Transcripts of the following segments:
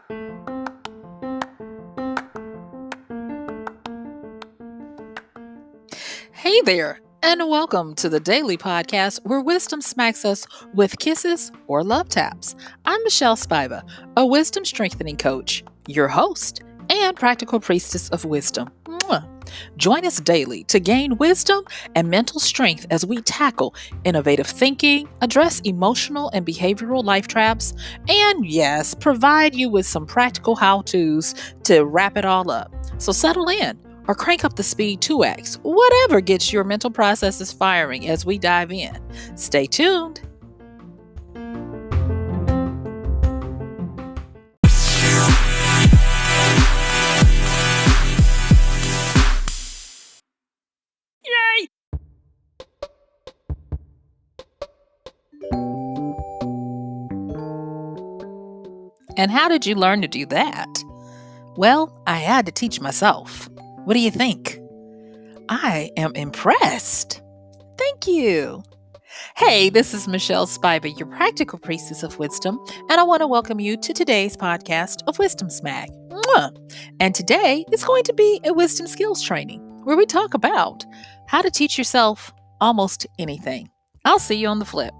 Hey there, and welcome to the daily podcast where wisdom smacks us with kisses or love taps. I'm MichelleSpiva, a wisdom strengthening coach, your host, and practical priestess of wisdom. Mwah. Join us daily to gain wisdom and mental strength as we tackle innovative thinking, address emotional and behavioral life traps, and yes, provide you with some practical how to's to wrap it all up. So settle in or crank up the speed 2x, whatever gets your mental processes firing as we dive in. Stay tuned. Yay! And how did you learn to do that? Well, I had to teach myself. What do you think? I am impressed. Thank you. Hey, this is MichelleSpiva, your practical priestess of wisdom, and I want to welcome you to today's podcast of Wisdom Smack. Mwah! And today is going to be a wisdom skills training where we talk about how to teach yourself almost anything. I'll see you on the flip.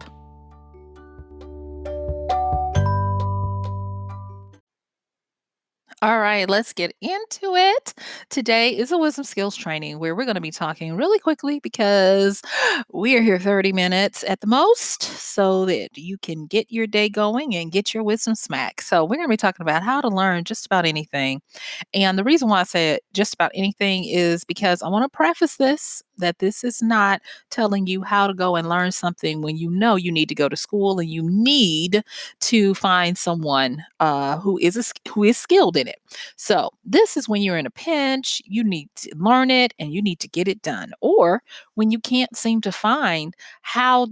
All right, let's get into it. Today is a wisdom skills training where we're going to be talking really quickly because we are here 30 minutes at the most so that you can get your day going and get your wisdom smack. So, we're going to be talking about how to learn just about anything. And the reason why I say just about anything is because I want to preface this that this is not telling you how to go and learn something when you know you need to go to school and you need to find someone who is skilled in it. So this is when you're in a pinch, you need to learn it and you need to get it done, or when you can't seem to find how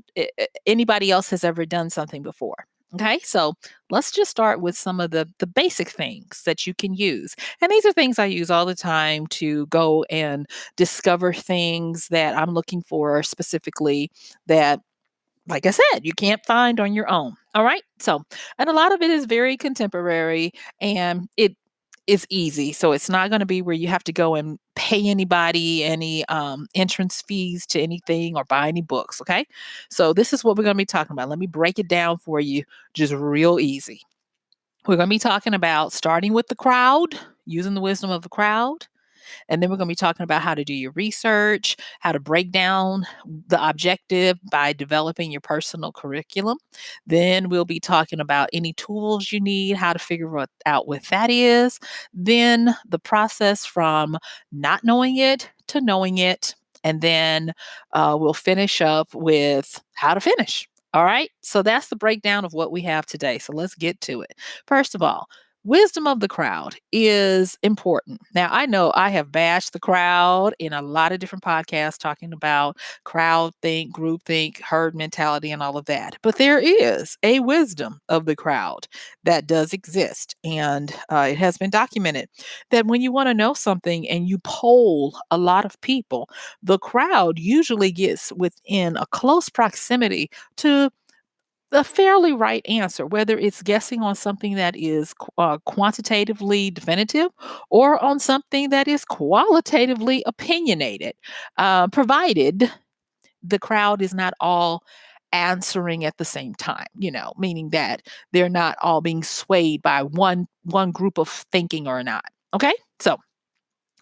anybody else has ever done something before. Okay, so let's just start with some of the basic things that you can use. And these are things I use all the time to go and discover things that I'm looking for specifically that, like I said, you can't find on your own. All right. So, and a lot of it is very contemporary and it is easy. So it's not going to be where you have to go and pay anybody any entrance fees to anything or buy any books. Okay. So this is what we're going to be talking about. Let me break it down for you just real easy. We're going to be talking about starting with the crowd, using the wisdom of the crowd. And then we're going to be talking about how to do your research, how to break down the objective by developing your personal curriculum. Then we'll be talking about any tools you need, how to out what that is. Then the process from not knowing it to knowing it. And then we'll finish up with how to finish. All right. So that's the breakdown of what we have today. So let's get to it. First of all, wisdom of the crowd is important. Now, I know I have bashed the crowd in a lot of different podcasts talking about crowd think, group think, herd mentality, and all of that. But there is a wisdom of the crowd that does exist. And it has been documented that when you want to know something and you poll a lot of people, the crowd usually gets within a close proximity to a fairly right answer, whether it's guessing on something that is quantitatively definitive or on something that is qualitatively opinionated, provided the crowd is not all answering at the same time, meaning that they're not all being swayed by one group of thinking or not. Okay, so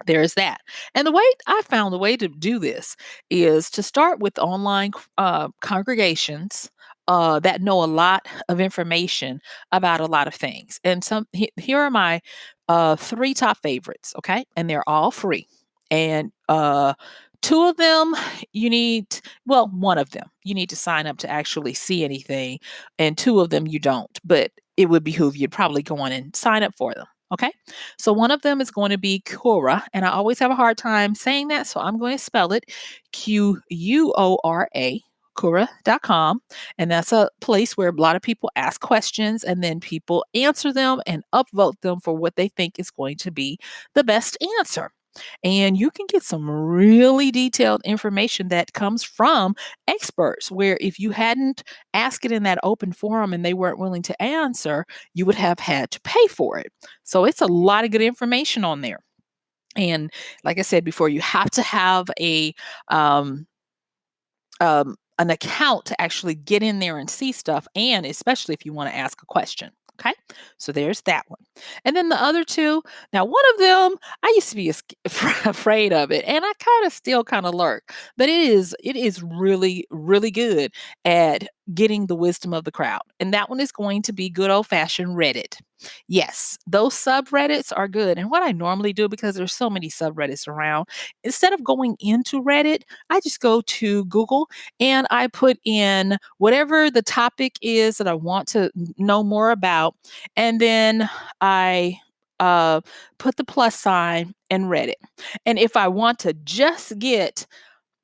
there's that. And I found the way to do this is to start with online congregations that know a lot of information about a lot of things. And here are my three top favorites, okay? And they're all free. And two of them one of them you need to sign up to actually see anything, and two of them you don't. But it would behoove you to probably go on and sign up for them. Okay. So one of them is going to be Quora, and I always have a hard time saying that, so I'm going to spell it Quora, Quora.com. And that's a place where a lot of people ask questions and then people answer them and upvote them for what they think is going to be the best answer. And you can get some really detailed information that comes from experts, where if you hadn't asked it in that open forum and they weren't willing to answer, you would have had to pay for it. So it's a lot of good information on there. And like I said before, you have to have um, an account to actually get in there and see stuff, and especially if you want to ask a question. Okay, so there's that one. And then the other two, now one of them, I used to be afraid of it, and I kind of still kind of lurk, but it is really, really good at getting the wisdom of the crowd. And that one is going to be good old fashioned Reddit. Yes, those subreddits are good. And what I normally do, because there's so many subreddits around, instead of going into Reddit, I just go to Google and I put in whatever the topic is that I want to know more about. And then I uh, put the plus sign and Reddit. And if I want to just get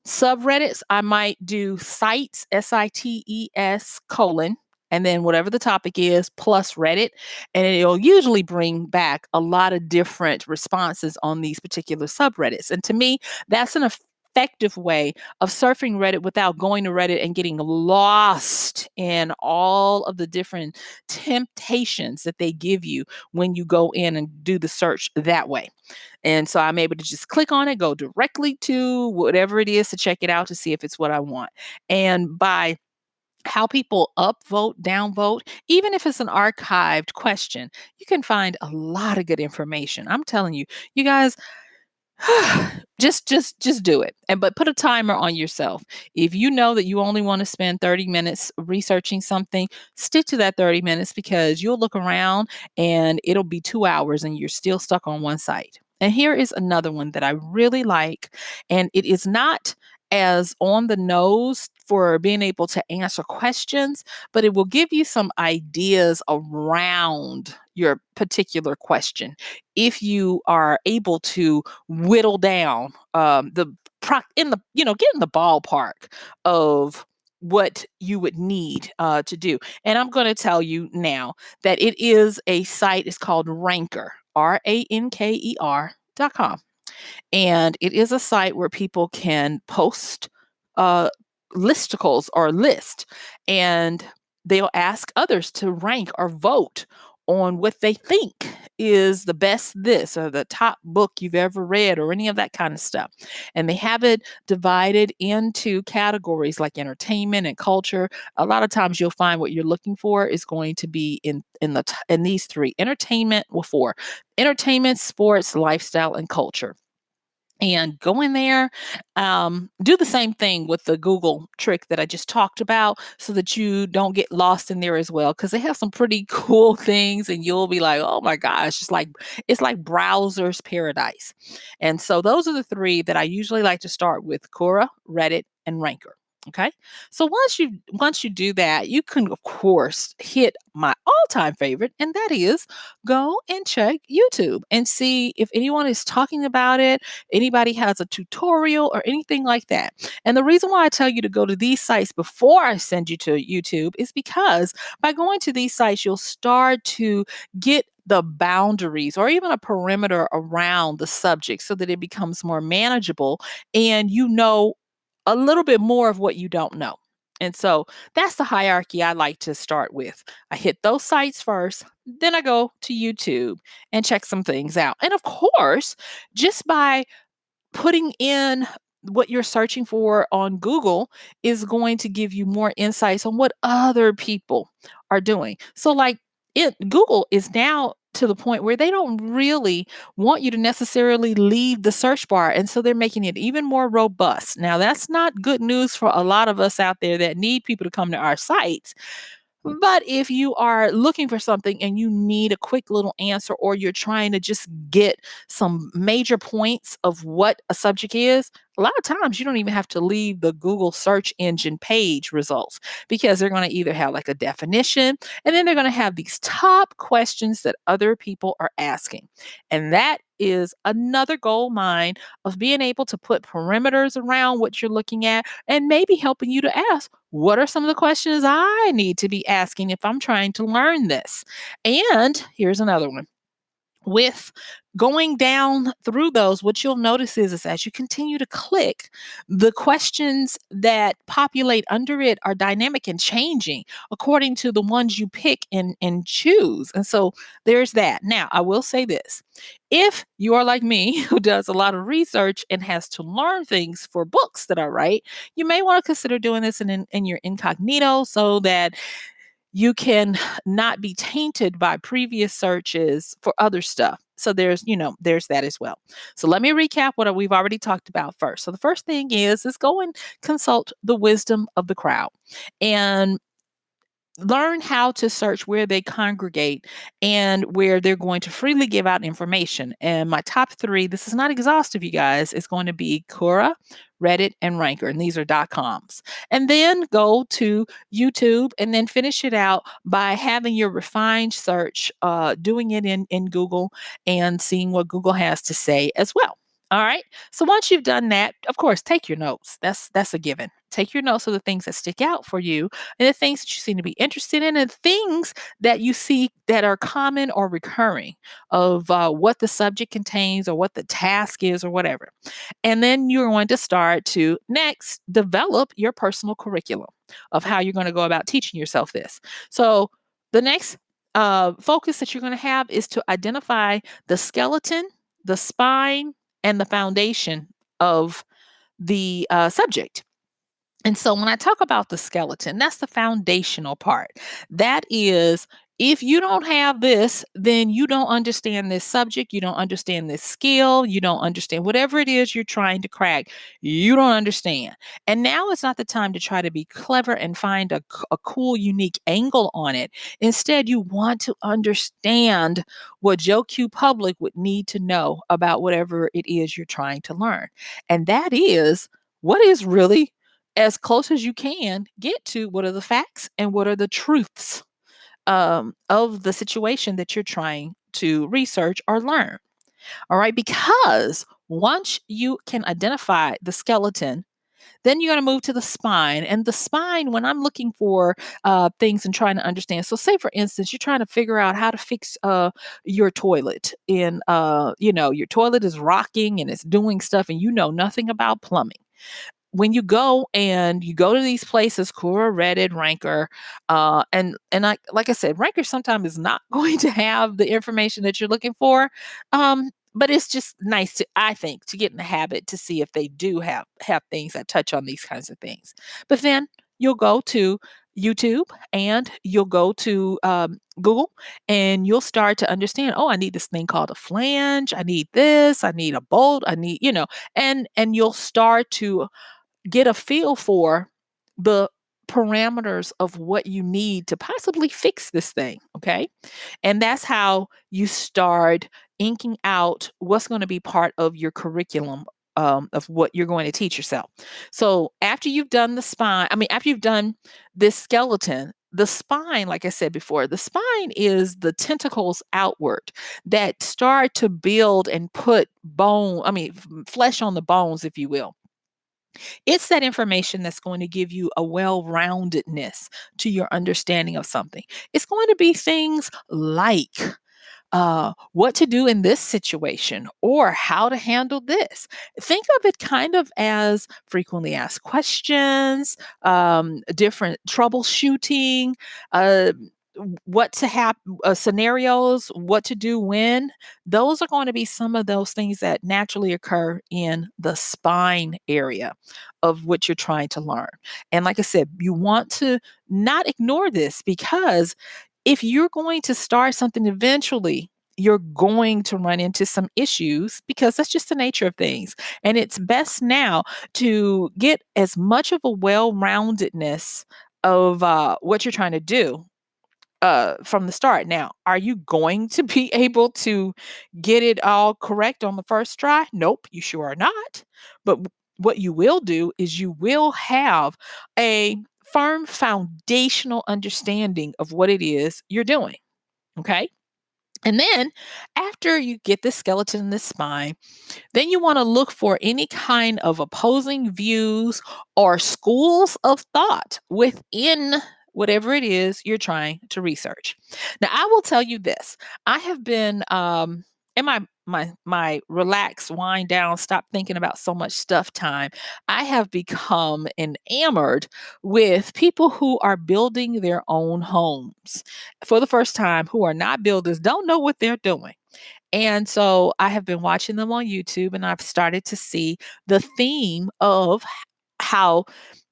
subreddits, I might do sites, sites, colon, and then whatever the topic is, plus Reddit. And it'll usually bring back a lot of different responses on these particular subreddits. And to me, that's an effective way of surfing Reddit without going to Reddit and getting lost in all of the different temptations that they give you when you go in and do the search that way. And so I'm able to just click on it, go directly to whatever it is to check it out to see if it's what I want. And by how people upvote, downvote, even if it's an archived question, you can find a lot of good information. I'm telling you, you guys, just do it. And but put a timer on yourself. If you know that you only want to spend 30 minutes researching something, stick to that 30 minutes, because you'll look around and it'll be 2 hours and you're still stuck on one site. And here is another one that I really like, and it is not as on the nose for being able to answer questions, but it will give you some ideas around your particular question if you are able to whittle down the in the get in the ballpark of what you would need to do. And I'm going to tell you now that it is a site. It's called Ranker, ranker.com, and it is a site where people can post uh, listicles or list, and they'll ask others to rank or vote on what they think is the best this or the top book you've ever read or any of that kind of stuff. And they have it divided into categories like entertainment and culture. A lot of times you'll find what you're looking for is going to be in these three: entertainment, well, four: entertainment, sports, lifestyle, and culture. And go in there, do the same thing with the Google trick that I just talked about, so that you don't get lost in there as well, because they have some pretty cool things and you'll be like, oh my gosh, it's like browser's paradise. And so those are the three that I usually like to start with: Quora, Reddit, and Ranker. Okay. So once you do that, you can of course hit my all-time favorite, and that is go and check YouTube and see if anyone is talking about it, anybody has a tutorial or anything like that. And the reason why I tell you to go to these sites before I send you to YouTube is because by going to these sites, you'll start to get the boundaries or even a perimeter around the subject so that it becomes more manageable, and you know a little bit more of what you don't know. And so that's the hierarchy I like to start with. I hit those sites first, then I go to YouTube and check some things out. And of course, just by putting in what you're searching for on Google is going to give you more insights on what other people are doing. So like Google is now to the point where they don't really want you to necessarily leave the search bar, and so they're making it even more robust. Now that's not good news for a lot of us out there that need people to come to our sites, but if you are looking for something and you need a quick little answer, or you're trying to just get some major points of what a subject is, a lot of times you don't even have to leave the Google search engine page results, because they're going to either have like a definition, and then they're going to have these top questions that other people are asking. And that is another gold mine of being able to put perimeters around what you're looking at, and maybe helping you to ask, what are some of the questions I need to be asking if I'm trying to learn this? And here's another one: With going down through those, what you'll notice is as you continue to click, the questions that populate under it are dynamic and changing according to the ones you pick and choose. And so there's that. Now, I will say this. If you are like me, who does a lot of research and has to learn things for books that I write, you may want to consider doing this in your incognito so that you can not be tainted by previous searches for other stuff. So there's that as well. So let me recap what we've already talked about first. So the first thing is go and consult the wisdom of the crowd. And learn how to search where they congregate and where they're going to freely give out information. And my top three, this is not exhaustive, you guys, is going to be Quora, Reddit, and Ranker. And these are .coms. And then go to YouTube and then finish it out by having your refined search, doing it in Google and seeing what Google has to say as well. All right. So once you've done that, of course, take your notes. That's a given. Take your notes of the things that stick out for you and the things that you seem to be interested in and things that you see that are common or recurring of what the subject contains or what the task is or whatever. And then you're going to start to next develop your personal curriculum of how you're going to go about teaching yourself this. So the next focus that you're going to have is to identify the skeleton, the spine, and the foundation of the subject. And so when I talk about the skeleton, that's the foundational part. That is, if you don't have this, then you don't understand this subject, you don't understand this skill, you don't understand whatever it is you're trying to crack, you don't understand. And now is not the time to try to be clever and find a cool, unique angle on it. Instead, you want to understand what Joe Q Public would need to know about whatever it is you're trying to learn. And that is what is really as close as you can get to what are the facts and what are the truths of the situation that you're trying to research or learn. All right. Because once you can identify the skeleton, then you're going to move to the spine. And the spine, when I'm looking for things and trying to understand. So, say for instance, you're trying to figure out how to fix your toilet, and your toilet is rocking and it's doing stuff, and you know nothing about plumbing. When you go to these places, Quora, Reddit, Ranker, and like I said, Ranker sometimes is not going to have the information that you're looking for. But it's just nice to, I think, to get in the habit to see if they do have things that touch on these kinds of things. But then you'll go to YouTube and you'll go to Google and you'll start to understand, oh, I need this thing called a flange. I need this. I need a bolt. I need, and you'll start to get a feel for the parameters of what you need to possibly fix this thing. Okay. And that's how you start inking out what's going to be part of your curriculum. Of what you're going to teach yourself. So after you've done after you've done this skeleton, the spine, like I said before, the spine is the tentacles outward that start to build and put flesh on the bones, if you will. It's that information that's going to give you a well roundedness to your understanding of something. It's going to be things like what to do in this situation or how to handle this. Think of it kind of as frequently asked questions, different troubleshooting, uh, what to have scenarios, what to do when. Those are going to be some of those things that naturally occur in the spine area of what you're trying to learn. And like I said, you want to not ignore this because if you're going to start something eventually, you're going to run into some issues because that's just the nature of things. And it's best now to get as much of a well roundedness of what you're trying to do from the start. Now, are you going to be able to get it all correct on the first try? Nope, you sure are not. But what you will do is you will have a firm foundational understanding of what it is you're doing. Okay. And then after you get the skeleton in the spine, then you want to look for any kind of opposing views or schools of thought within whatever it is you're trying to research. Now, I will tell you this. I have been in my relax, wind down, stop thinking about so much stuff time, I have become enamored with people who are building their own homes for the first time, who are not builders, don't know what they're doing. And so I have been watching them on YouTube, and I've started to see the theme of how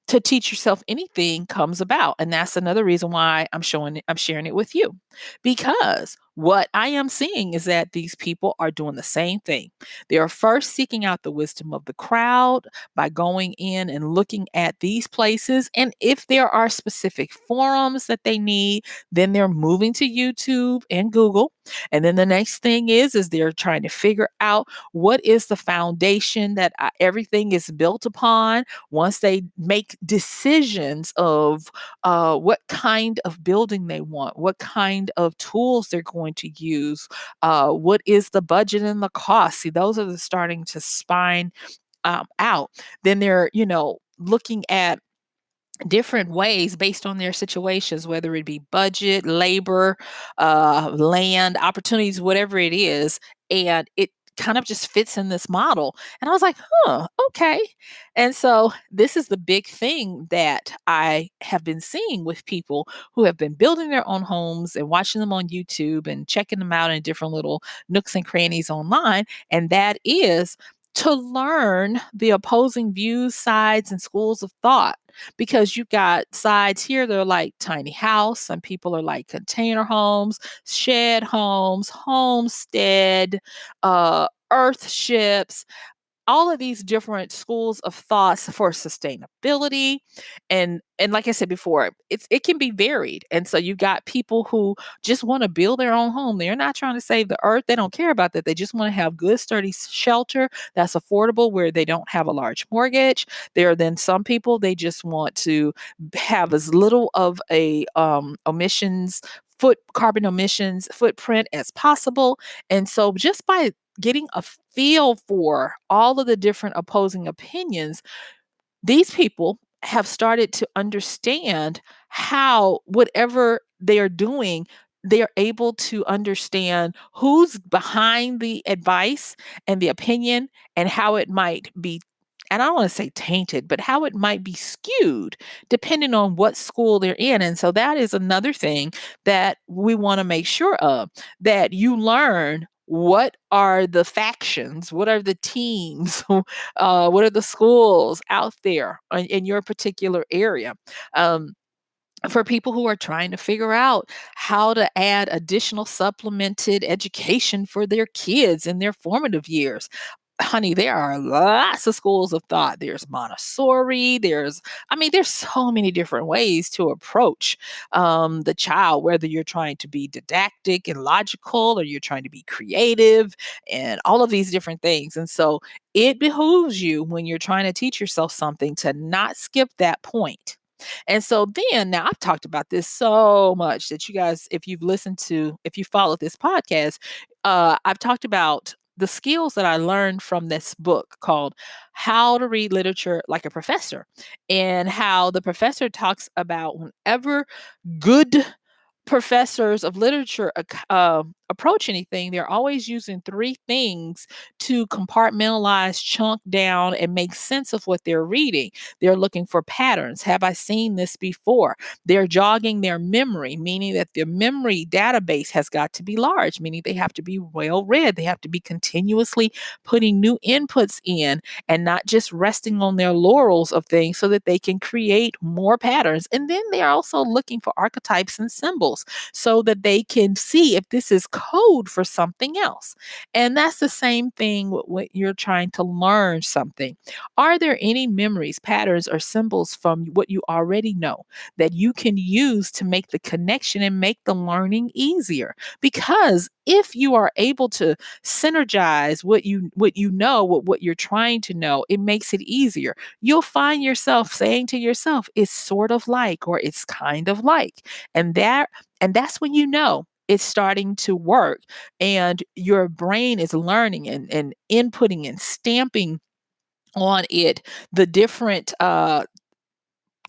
to teach yourself anything comes about. And that's another reason why I'm sharing it with you. Because what I am seeing is that these people are doing the same thing. They are first seeking out the wisdom of the crowd by going in and looking at these places. And if there are specific forums that they need, then they're moving to YouTube and Google. And then the next thing is they're trying to figure out what is the foundation that everything is built upon. Once they make decisions of what kind of building they want, what kind of tools they're going to use, what is the budget and the cost. See, those are the starting to spine out. Then they're, looking at different ways based on their situations, whether it be budget, labor, land, opportunities, whatever it is. And it kind of just fits in this model. And I was like, huh, okay. And so this is the big thing that I have been seeing with people who have been building their own homes and watching them on YouTube and checking them out in different little nooks and crannies online. And that is to learn the opposing views, sides, and schools of thought, because you got sides here that are like tiny house. Some people are like container homes, shed homes, homestead, earth ships, all of these different schools of thoughts for sustainability. And like I said before, it can be varied. And so you got people who just want to build their own home. They're not trying to save the earth. They don't care about that. They just want to have good sturdy shelter that's affordable, where they don't have a large mortgage. There are then some people, they just want to have as little of a carbon emissions footprint as possible. And so just by getting a feel for all of the different opposing opinions, these people have started to understand how whatever they are doing, they are able to understand who's behind the advice and the opinion, and how it might be, and I don't want to say tainted, but how it might be skewed depending on what school they're in. And so that is another thing that we want to make sure of, that you learn what are the factions, what are the teams, what are the schools out there in your particular area. Um, for people who are trying to figure out how to add additional supplemented education for their kids in their formative years. Honey, there are lots of schools of thought. There's Montessori. There's so many different ways to approach the child, whether you're trying to be didactic and logical, or you're trying to be creative, and all of these different things. And so it behooves you, when you're trying to teach yourself something, to not skip that point. And so then, now I've talked about this so much that you guys, if you followed this podcast, I've talked about the skills that I learned from this book called How to Read Literature Like a Professor, and how the professor talks about whenever good professors of literature approach anything, they're always using three things to compartmentalize, chunk down, and make sense of what they're reading. They're looking for patterns. Have I seen this before? They're jogging their memory, meaning that their memory database has got to be large, meaning they have to be well read. They have to be continuously putting new inputs in, and not just resting on their laurels of things, so that they can create more patterns. And then they're also looking for archetypes and symbols, so that they can see if this is code for something else. And that's the same thing when you're trying to learn something. Are there any memories, patterns, or symbols from what you already know that you can use to make the connection and make the learning easier? Because if you are able to synergize what you know with what you're trying to know, it makes it easier. You'll find yourself saying to yourself, it's sort of like, or it's kind of like. And that's when you know it's starting to work, and your brain is learning and inputting and stamping on it the different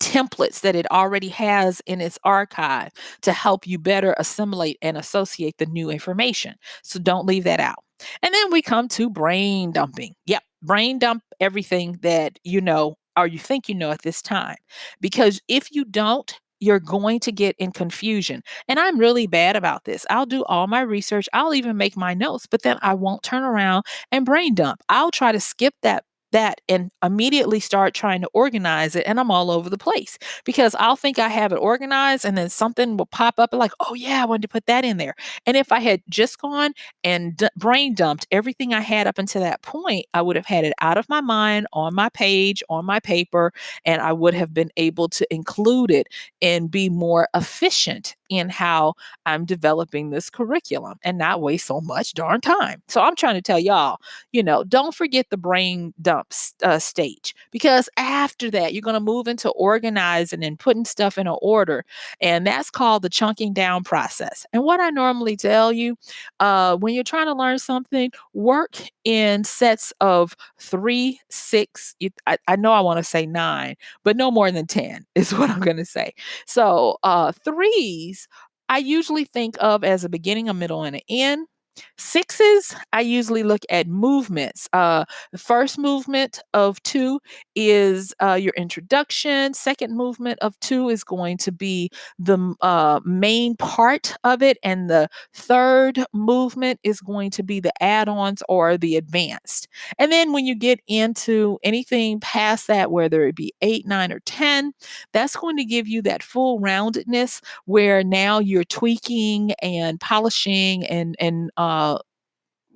templates that it already has in its archive to help you better assimilate and associate the new information. So don't leave that out. And then we come to brain dumping. Yep, brain dump everything that you know or you think you know at this time. Because if you don't, you're going to get in confusion. And I'm really bad about this. I'll do all my research, I'll even make my notes, but then I won't turn around and brain dump. I'll try to skip that and immediately start trying to organize it, and I'm all over the place because I'll think I have it organized and then something will pop up like, oh yeah, I wanted to put that in there. And if I had just gone and brain dumped everything I had up until that point, I would have had it out of my mind, on my page, on my paper, and I would have been able to include it and be more efficient in how I'm developing this curriculum and not waste so much darn time. So I'm trying to tell y'all, don't forget the brain dump stage, because after that, you're going to move into organizing and putting stuff in an order. And that's called the chunking down process. And what I normally tell you, when you're trying to learn something, work in sets of 3, 6. I know I want to say 9, but no more than 10 is what I'm going to say. So threes, I usually think of as a beginning, a middle, and an end. Sixes, I usually look at movements. The first movement of two is your introduction. Second movement of two is going to be the main part of it. And the third movement is going to be the add ons or the advanced. And then when you get into anything past that, whether it be 8, 9, or 10, that's going to give you that full roundedness where now you're tweaking and polishing and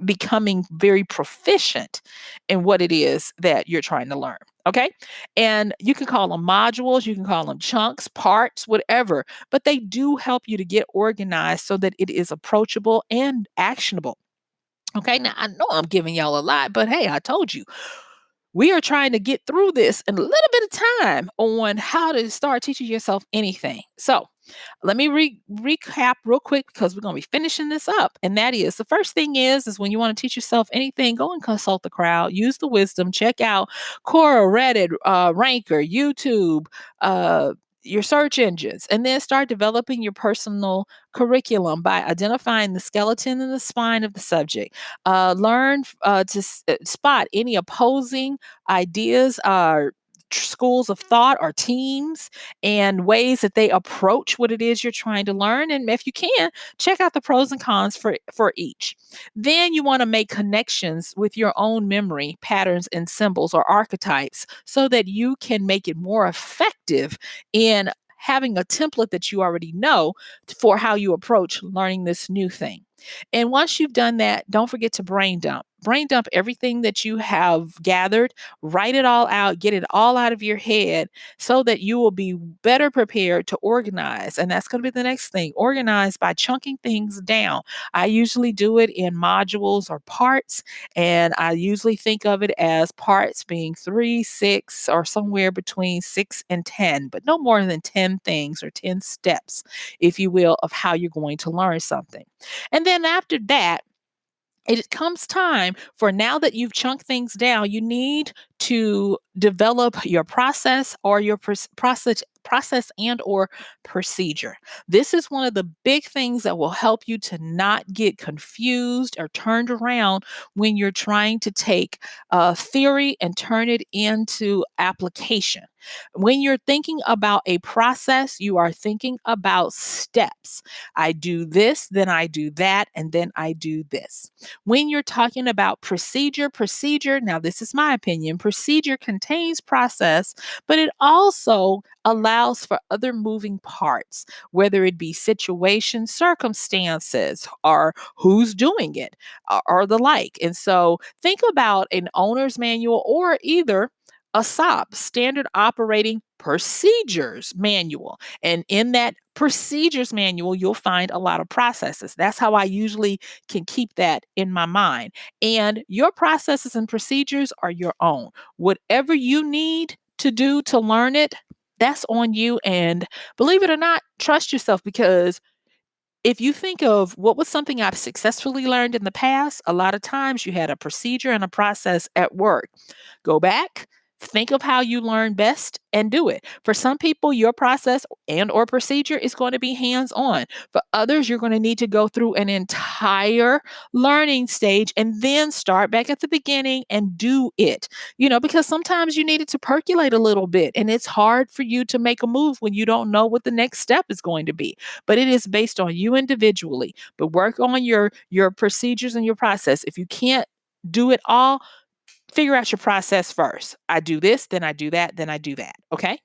becoming very proficient in what it is that you're trying to learn. Okay. And you can call them modules, you can call them chunks, parts, whatever, but they do help you to get organized so that it is approachable and actionable. Okay. Now, I know I'm giving y'all a lot, but hey, I told you we are trying to get through this in a little bit of time on how to start teaching yourself anything. So, let me recap real quick because we're going to be finishing this up. And that is the first thing is when you want to teach yourself anything, go and consult the crowd, use the wisdom, check out Quora, Reddit, Ranker, YouTube, your search engines, and then start developing your personal curriculum by identifying the skeleton and the spine of the subject. Learn to spot any opposing ideas, schools of thought or teams and ways that they approach what it is you're trying to learn. And if you can, check out the pros and cons for each. Then you want to make connections with your own memory, patterns, and symbols or archetypes so that you can make it more effective in having a template that you already know for how you approach learning this new thing. And once you've done that, don't forget to brain dump. Brain dump everything that you have gathered, write it all out, get it all out of your head so that you will be better prepared to organize. And that's going to be the next thing. Organize by chunking things down. I usually do it in modules or parts, and I usually think of it as parts being 3, 6, or somewhere between 6 and 10, but no more than 10 things or 10 steps, if you will, of how you're going to learn something. And then after that, it comes time for now that you've chunked things down, you need to develop your process or your process and or procedure. This is one of the big things that will help you to not get confused or turned around when you're trying to take theory and turn it into application. When you're thinking about a process, you are thinking about steps. I do this, then I do that, and then I do this. When you're talking about procedure, now this is my opinion, procedure contains process, but it also allows for other moving parts, whether it be situations, circumstances, or who's doing it, or the like. And so think about an owner's manual or either a SOP, standard operating procedures manual. And in that procedures manual, you'll find a lot of processes. That's how I usually can keep that in my mind. And your processes and procedures are your own. Whatever you need to do to learn it, that's on you. And believe it or not, trust yourself, because if you think of what was something I've successfully learned in the past, a lot of times you had a procedure and a process at work. Go back, Think of how you learn best and do it. For some people, your process and or procedure is going to be hands-on. For others, you're going to need to go through an entire learning stage and then start back at the beginning and do it. Because sometimes you need it to percolate a little bit and it's hard for you to make a move when you don't know what the next step is going to be. But it is based on you individually. But work on your procedures and your process. If you can't do it all, figure out your process first. I do this, then I do that, then I do that. Okay.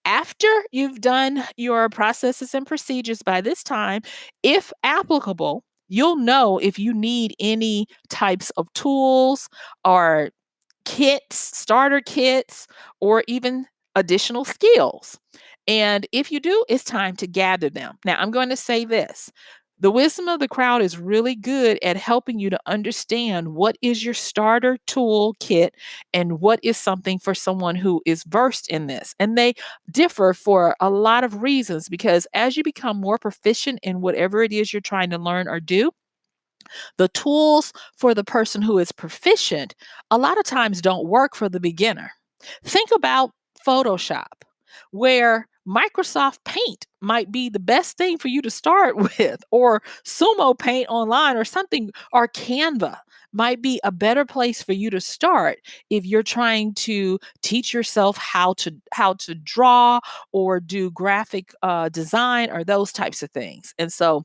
After you've done your processes and procedures by this time, if applicable, you'll know if you need any types of tools or kits, starter kits, or even additional skills. And if you do, it's time to gather them. Now, I'm going to say this. The wisdom of the crowd is really good at helping you to understand what is your starter tool kit and what is something for someone who is versed in this. And they differ for a lot of reasons because as you become more proficient in whatever it is you're trying to learn or do, the tools for the person who is proficient a lot of times don't work for the beginner. Think about Photoshop, where Microsoft Paint might be the best thing for you to start with, or Sumo Paint online, or something, or Canva might be a better place for you to start if you're trying to teach yourself how to draw or do graphic design or those types of things. And so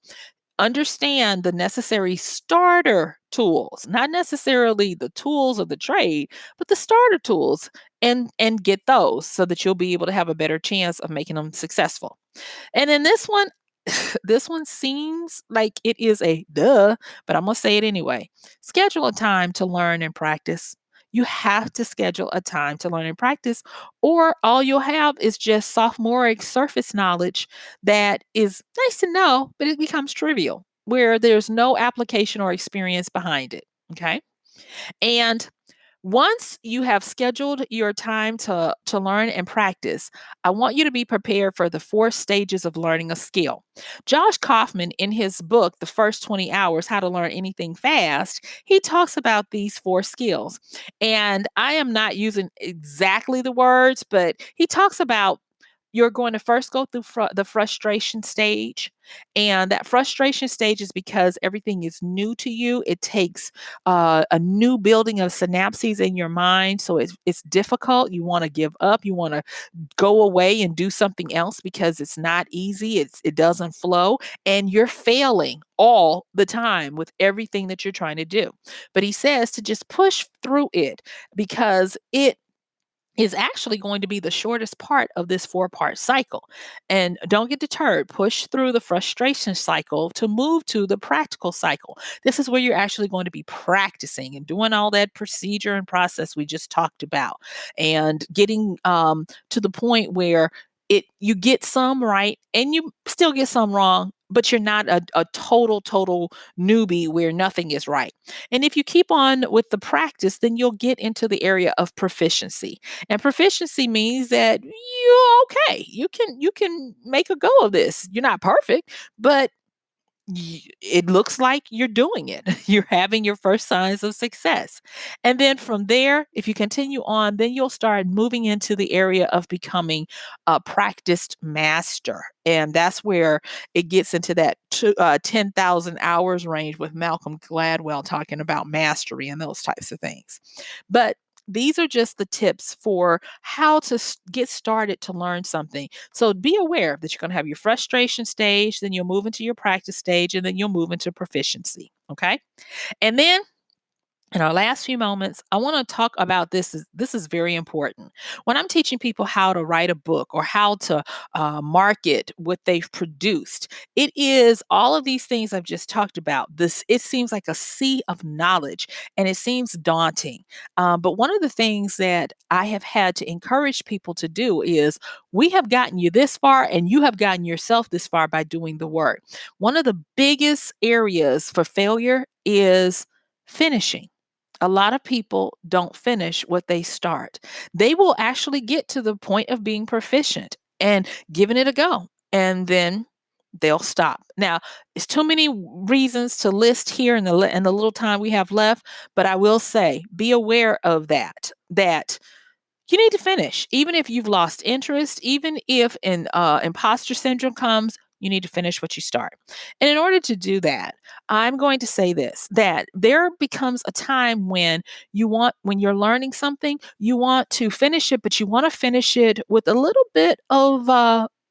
understand the necessary starter tools, not necessarily the tools of the trade, but the starter tools, and get those so that you'll be able to have a better chance of making them successful. And then this one, this one seems like it is a duh, but I'm going to say it anyway. Schedule a time to learn and practice. You have to schedule a time to learn and practice, or all you'll have is just sophomoric surface knowledge that is nice to know, but it becomes trivial where there's no application or experience behind it. Okay. And once you have scheduled your time to learn and practice, I want you to be prepared for the four stages of learning a skill. Josh Kaufman, in his book, The First 20 Hours How to Learn Anything Fast, he talks about these four skills. And I am not using exactly the words, but he talks about you're going to first go through the frustration stage. And that frustration stage is because everything is new to you. It takes a new building of synapses in your mind. So it's difficult. You want to give up. You want to go away and do something else because it's not easy. It doesn't flow. And you're failing all the time with everything that you're trying to do. But he says to just push through it because it is actually going to be the shortest part of this four-part cycle. And don't get deterred. Push through the frustration cycle to move to the practical cycle. This is where you're actually going to be practicing and doing all that procedure and process we just talked about, and getting to the point where you get some right and you still get some wrong, but you're not a total newbie where nothing is right. And if you keep on with the practice, then you'll get into the area of proficiency. And proficiency means that you're okay. You can make a go of this. You're not perfect, but it looks like you're doing it. You're having your first signs of success. And then from there, if you continue on, then you'll start moving into the area of becoming a practiced master. And that's where it gets into that 10,000 hours range with Malcolm Gladwell talking about mastery and those types of things. But these are just the tips for how to get started to learn something. So be aware that you're going to have your frustration stage, then you'll move into your practice stage, and then you'll move into proficiency. Okay. And then in our last few moments, I want to talk about this is very important. When I'm teaching people how to write a book or how to market what they've produced, it is all of these things I've just talked about. This it seems like a sea of knowledge, and it seems daunting. But one of the things that I have had to encourage people to do is we have gotten you this far, and you have gotten yourself this far by doing the work. One of the biggest areas for failure is finishing. A lot of people don't finish what they start. They will actually get to the point of being proficient and giving it a go, and then they'll stop. Now, it's too many reasons to list here in the little time we have left, but I will say be aware of that you need to finish. Even if you've lost interest, even if imposter syndrome comes, you need to finish what you start. And in order to do that, I'm going to say this, that there becomes a time when you're learning something, you want to finish it, but you want to finish it with a little bit of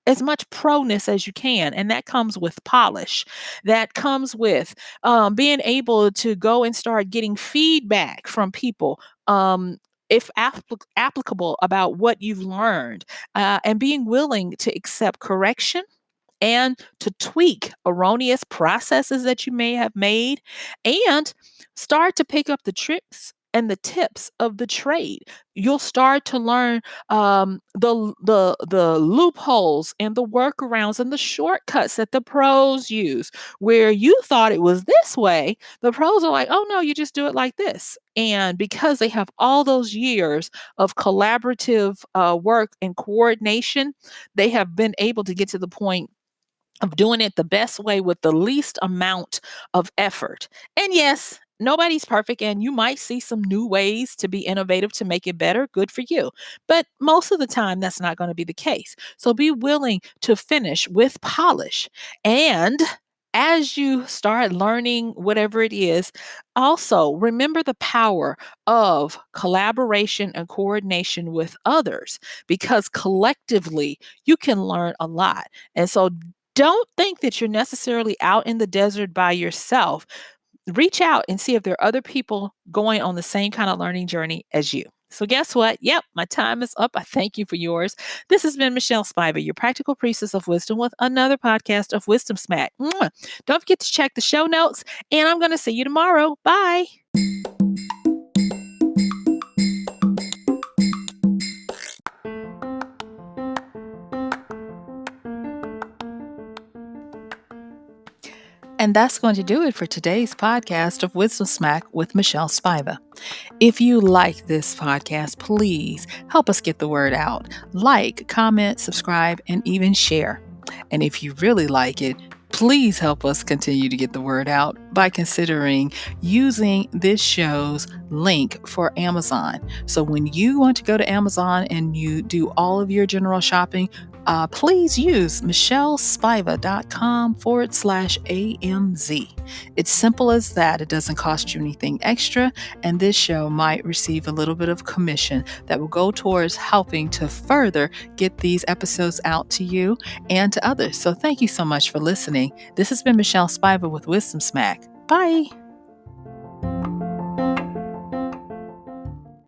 as much proness as you can. And that comes with polish. That comes with being able to go and start getting feedback from people. If applicable about what you've learned, and being willing to accept correction and to tweak erroneous processes that you may have made, and start to pick up the tricks and the tips of the trade. You'll start to learn the loopholes and the workarounds and the shortcuts that the pros use. Where you thought it was this way, the pros are like, "Oh no, you just do it like this." And because they have all those years of collaborative work and coordination, they have been able to get to the point of doing it the best way with the least amount of effort. And yes, nobody's perfect, and you might see some new ways to be innovative to make it better. Good for you. But most of the time, that's not going to be the case. So be willing to finish with polish. And as you start learning whatever it is, also remember the power of collaboration and coordination with others, because collectively you can learn a lot. And so don't think that you're necessarily out in the desert by yourself. Reach out and see if there are other people going on the same kind of learning journey as you. So, guess what? Yep, my time is up. I thank you for yours. This has been Michelle Spiva, your practical priestess of wisdom, with another podcast of Wisdom Smack. Mwah. Don't forget to check the show notes, and I'm going to see you tomorrow. Bye. And that's going to do it for today's podcast of Wisdom Smack with Michelle Spiva. If you like this podcast, please help us get the word out. Like, comment, subscribe, and even share. And if you really like it, please help us continue to get the word out by considering using this show's link for Amazon. So when you want to go to Amazon and you do all of your general shopping, please use MichelleSpiva.com/AMZ. It's simple as that. It doesn't cost you anything extra, and this show might receive a little bit of commission that will go towards helping to further get these episodes out to you and to others. So thank you so much for listening. This has been Michelle Spiva with Wisdom Smack. Bye.